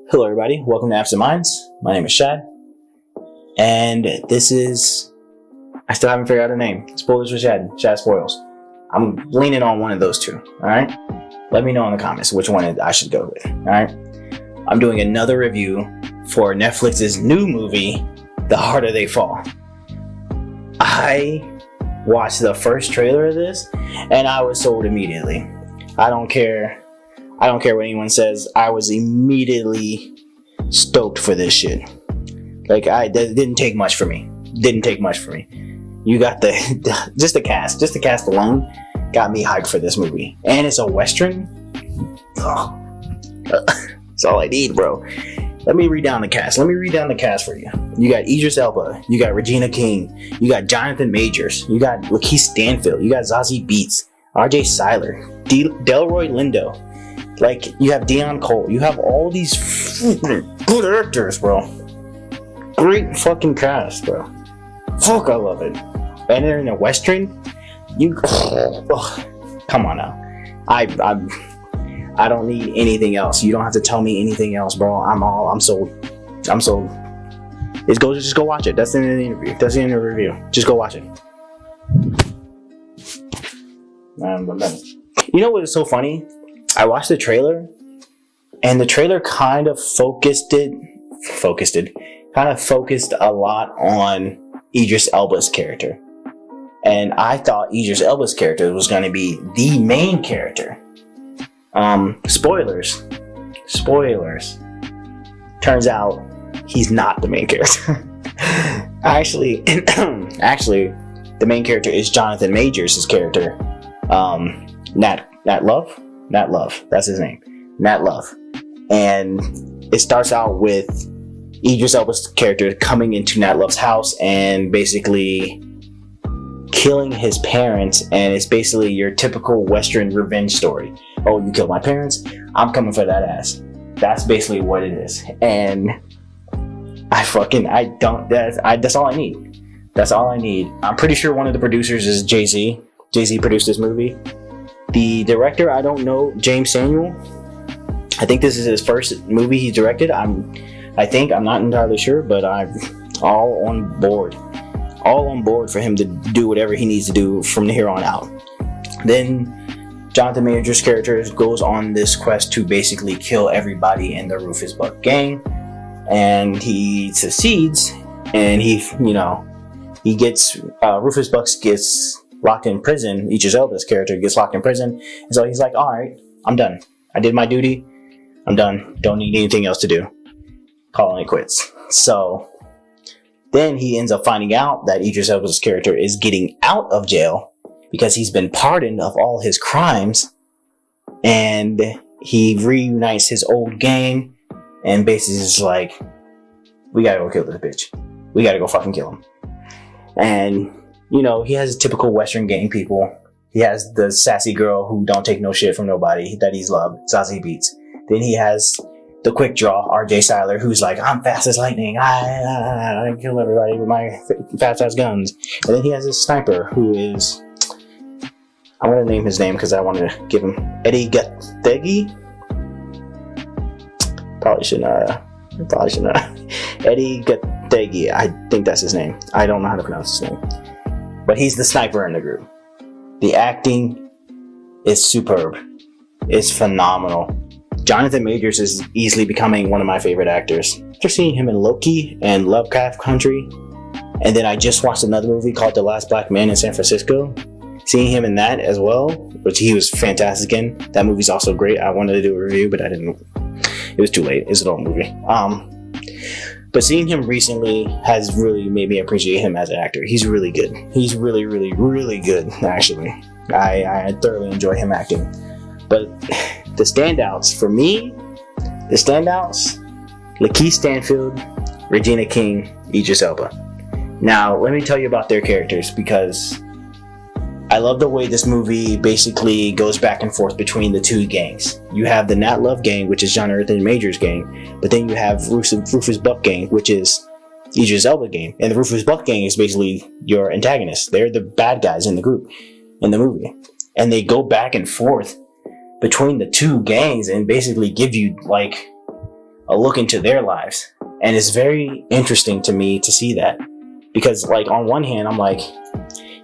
Hello everybody, welcome to Absent Minds. My name is Shad, and this is, I still haven't figured out a name. Spoilers for Shad, Shad Spoils. I'm leaning on one of those two, alright? Let me know in the comments which one I should go with, alright? I'm doing another review for Netflix's new movie, The Harder They Fall. I watched the first trailer of this, and I was sold immediately. I don't care what anyone says. I was immediately stoked for this shit. That didn't take much for me. You got just the cast alone got me hyped for this movie. And it's a Western. That's all I need, bro. Let me read down the cast for you. You got Idris Elba. You got Regina King. You got Jonathan Majors. You got Lakeith Stanfield. You got Zazie Beetz. Cyler. Delroy Lindo. You have Dion Cole. You have all these good actors, bro. Great fucking cast, bro. Fuck, I love it. And they're in a Western. Come on now. I don't need anything else. You don't have to tell me anything else, bro. I'm sold. Just go watch it. That's the end of the interview. That's the end of the review. Just go watch it. You know what is so funny? I watched the trailer, and the trailer kind of focused a lot on Idris Elba's character. And I thought Idris Elba's character was going to be the main character. Spoilers. Turns out he's not the main character. Actually, the main character is Jonathan Majors' character. Nat Love, that's his name. Nat Love. And it starts out with Idris Elba's character coming into Nat Love's house and basically killing his parents, and it's basically your typical Western revenge story. Oh, you killed my parents? I'm coming for that ass. That's basically what it is. And that's all I need. That's all I need. I'm pretty sure one of the producers is Jeymes. Jeymes produced this movie. The director, I don't know, Jeymes Samuel. I think this is his first movie he directed. I'm not entirely sure, but I'm all on board for him to do whatever he needs to do from here on out. Then Jonathan Majors' character goes on this quest to basically kill everybody in the Rufus Buck gang, and he succeeds, and Rufus Buck gets locked in prison. Idris Elba's character gets locked in prison, and so he's like, all right, I'm done. I did my duty. I'm done. Don't need anything else to do. Calling it quits. So then he ends up finding out that Idris Elba's character is getting out of jail because he's been pardoned of all his crimes, and he reunites his old gang, and basically is like, we gotta go kill this bitch. We gotta go fucking kill him. And he has typical Western gang people. He has the sassy girl who don't take no shit from nobody that he's loved, Zazie Beetz. Then he has the quick draw, Cyler, who's like, I'm fast as lightning. I kill everybody with my fast ass guns. And then he has this sniper who is, I'm gonna name his name because I want to give him Eddie Gathegi. Probably shouldn't. Eddie Gathegi. I think that's his name. I don't know how to pronounce his name. But he's the sniper in the group. The acting is superb. It's phenomenal. Jonathan Majors is easily becoming one of my favorite actors. After seeing him in Loki and Lovecraft Country, and then I just watched another movie called The Last Black Man in San Francisco. Seeing him in that as well, which he was fantastic in. That movie's also great. I wanted to do a review, but I didn't. It was too late. It's an old movie. But seeing him recently has really made me appreciate him as an actor. He's really good. He's really, really, really good, actually. I thoroughly enjoy him acting. But the standouts, for me, Lakeith Stanfield, Regina King, Idris Elba. Now, let me tell you about their characters, because I love the way this movie basically goes back and forth between the two gangs. You have the Nat Love gang, which is Jonathan Majors' gang, but then you have Rufus Buck gang, which is Idris Elba gang. And the Rufus Buck gang is basically your antagonists. They're the bad guys in the group, in the movie. And they go back and forth between the two gangs and basically give you a look into their lives. And it's very interesting to me to see that, because like on one hand I'm like,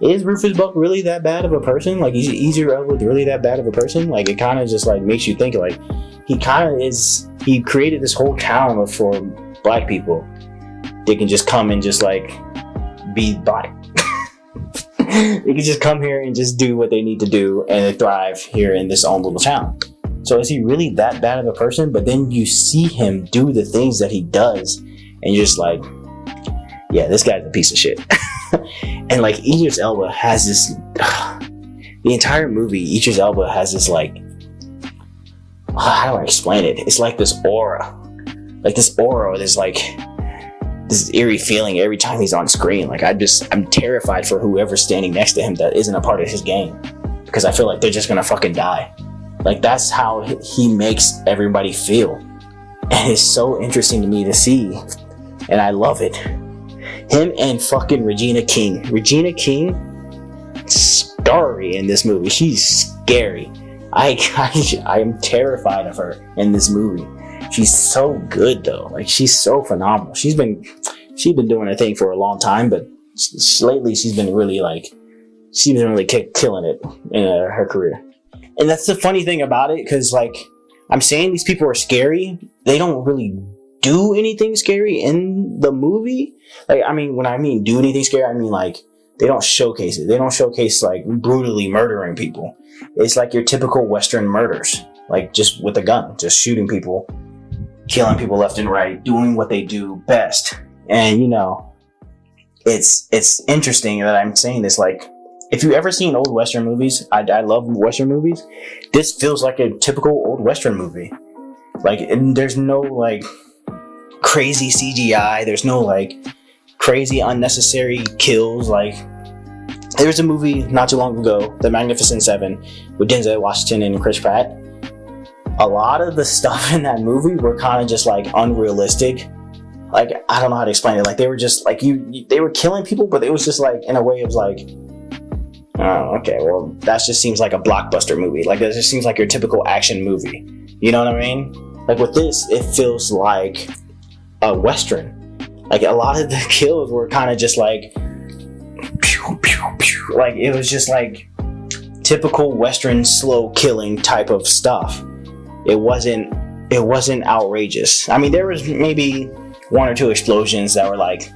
is Rufus Buck really that bad of a person? Like, is Idris Elba really that bad of a person? Like, it kind of just like makes you think like he created this whole town for black people. They can just come and just like be black. They can just come here and just do what they need to do and they thrive here in this own little town. So is he really that bad of a person? But then you see him do the things that he does and you're just like, yeah, this guy's a piece of shit. And like Idris Elba has this, the entire movie, Idris Elba has this like, how do I explain it? It's like this aura, this like, this eerie feeling every time he's on screen. Like I'm terrified for whoever's standing next to him that isn't a part of his game, because I feel like they're just gonna fucking die. Like that's how he makes everybody feel. And it's so interesting to me to see. And I love it. Him and fucking Regina King. Regina King, scary in this movie. She's scary. I am terrified of her in this movie. She's so good though. Like she's so phenomenal. She's been doing her thing for a long time, but lately she's been really killing it in her career. And that's the funny thing about it, because like I'm saying these people are scary. They don't really do anything scary in the movie. Like, I mean, when I mean do anything scary, I mean like they don't showcase it. They don't showcase like brutally murdering people. It's like your typical Western murders, like just with a gun, just shooting people, killing people left and right, doing what they do best. And you know, it's interesting that I'm saying this. Like, if you've ever seen old Western movies, I love Western movies. This feels like a typical old Western movie. Like, there's no like crazy CGI. There's no like crazy unnecessary kills. Like, there was a movie not too long ago, The Magnificent Seven, with Denzel Washington and Chris Pratt. A lot of the stuff in that movie were kind of just like unrealistic. Like, I don't know how to explain it. Like, they were just like they were killing people, but it was just like in a way of like, oh, okay, well, that just seems like a blockbuster movie. Like, that just seems like your typical action movie. You know what I mean? Like, with this, it feels like a Western. Like, a lot of the kills were kind of just like, pew, pew, pew. Like, it was just like typical Western slow killing type of stuff. It wasn't outrageous. I mean, there was maybe one or two explosions that were like,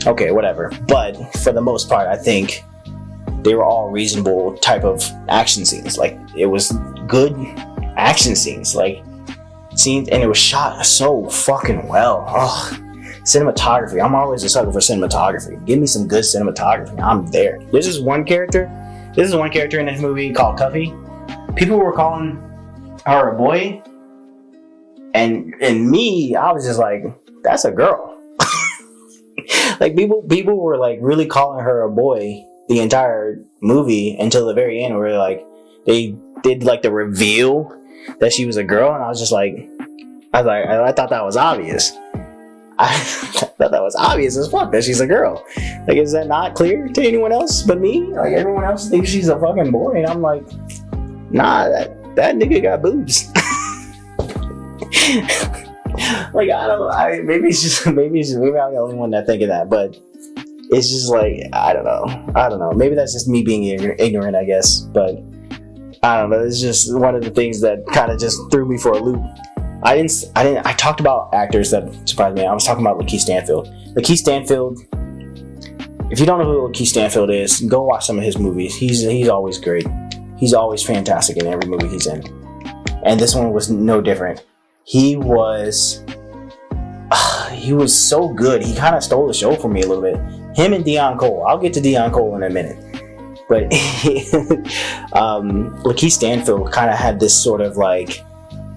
okay, whatever. But for the most part, I think they were all reasonable type of action scenes. Like, it was good action scenes, like scenes, and it was shot so fucking well. Oh, cinematography. I'm always a sucker for cinematography. Give me some good cinematography. I'm there. This is one character in this movie called Cuffy. People were calling her a boy, and me, I was just like, that's a girl. Like, people were like really calling her a boy the entire movie until the very end, where like they did like the reveal that she was a girl, and I thought that was obvious. I thought that was obvious as fuck that she's a girl. Like, is that not clear to anyone else but me? Like, everyone else thinks she's a fucking boy, and I'm like, nah, that nigga got boobs. Like, maybe I'm the only one that thinking that, but it's just like, I don't know. Maybe that's just me being ignorant, I guess. But I don't know. It's just one of the things that kind of just threw me for a loop. I talked about actors that surprised me. I was talking about Lakeith Stanfield. Lakeith Stanfield. If you don't know who Lakeith Stanfield is, go watch some of his movies. He's always great. He's always fantastic in every movie he's in. And this one was no different. He was so good. He kind of stole the show for me a little bit. Him and Deion Cole. I'll get to Deion Cole in a minute. But Lakeith Stanfield kind of had this sort of like,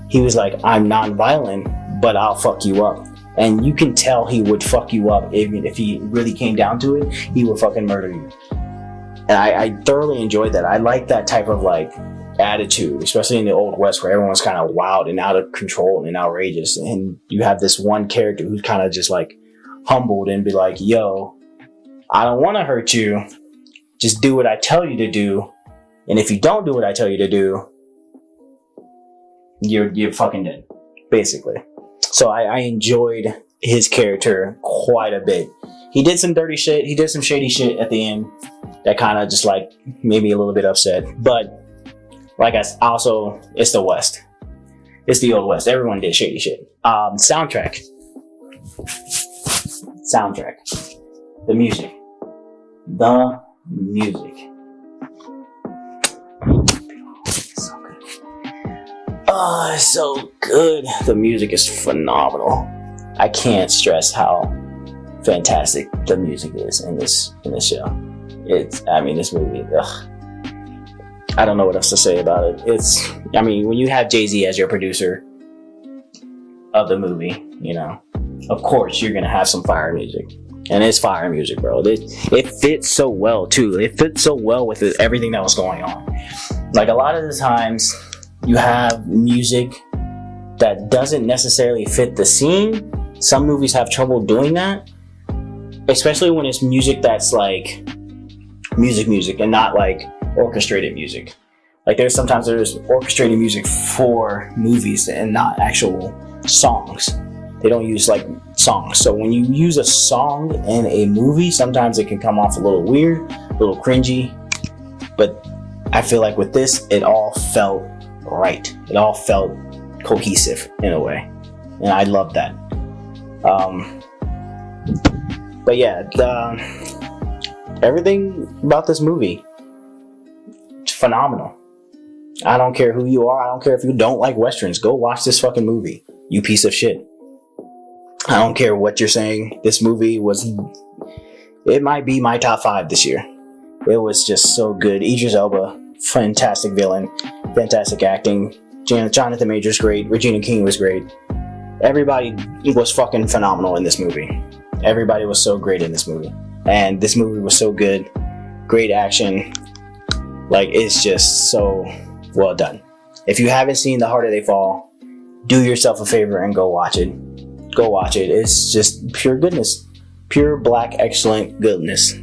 he was like, I'm non-violent, but I'll fuck you up. And you can tell he would fuck you up. Even if he really came down to it, he would fucking murder you. And I thoroughly enjoyed that. I like that type of like attitude, especially in the Old West, where everyone's kind of wild and out of control and outrageous. And you have this one character who's kind of just like humbled and be like, yo, I don't want to hurt you. Just do what I tell you to do. And if you don't do what I tell you to do, you're fucking dead, basically. So I enjoyed his character quite a bit. He did some dirty shit. He did some shady shit at the end that kind of just like made me a little bit upset. But like also, it's the West. It's the old West. Everyone did shady shit. Soundtrack. The music. So good. Oh, it's so good. The music is phenomenal. I can't stress how fantastic the music is in this show. This movie, I don't know what else to say about it. When you have Jay-Z as your producer of the movie, of course you're gonna have some fire music. And it's fire music, bro. It fits so well too. It fits so well with everything that was going on. Like a lot of the times you have music that doesn't necessarily fit the scene. Some movies have trouble doing that, especially when it's music that's like music and not like orchestrated music. Like there's orchestrated music for movies and not actual songs. They don't use like songs. So when you use a song in a movie, sometimes it can come off a little weird, a little cringy. But I feel like with this, it all felt right. It all felt cohesive in a way. And I love that. But yeah, everything about this movie, it's phenomenal. I don't care who you are. I don't care if you don't like Westerns. Go watch this fucking movie, you piece of shit. I don't care what you're saying. This movie it might be my top 5 this year. It was just so good. Idris Elba, fantastic villain, fantastic acting. Jonathan Majors great. Regina King was great. Everybody was fucking phenomenal in this movie. Everybody was so great in this movie. And this movie was so good. Great action. Like, it's just so well done. If you haven't seen The Harder They Fall, do yourself a favor and go watch it. Go watch it. It's just pure goodness. Pure black excellent goodness.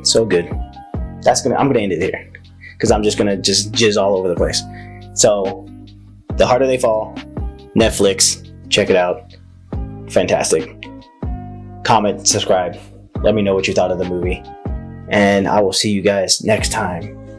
So good. I'm gonna end it here because I'm just gonna jizz all over the place. So, The Harder They Fall, Netflix. Check it out. Fantastic. Comment, subscribe. Let me know what you thought of the movie. And I will see you guys next time.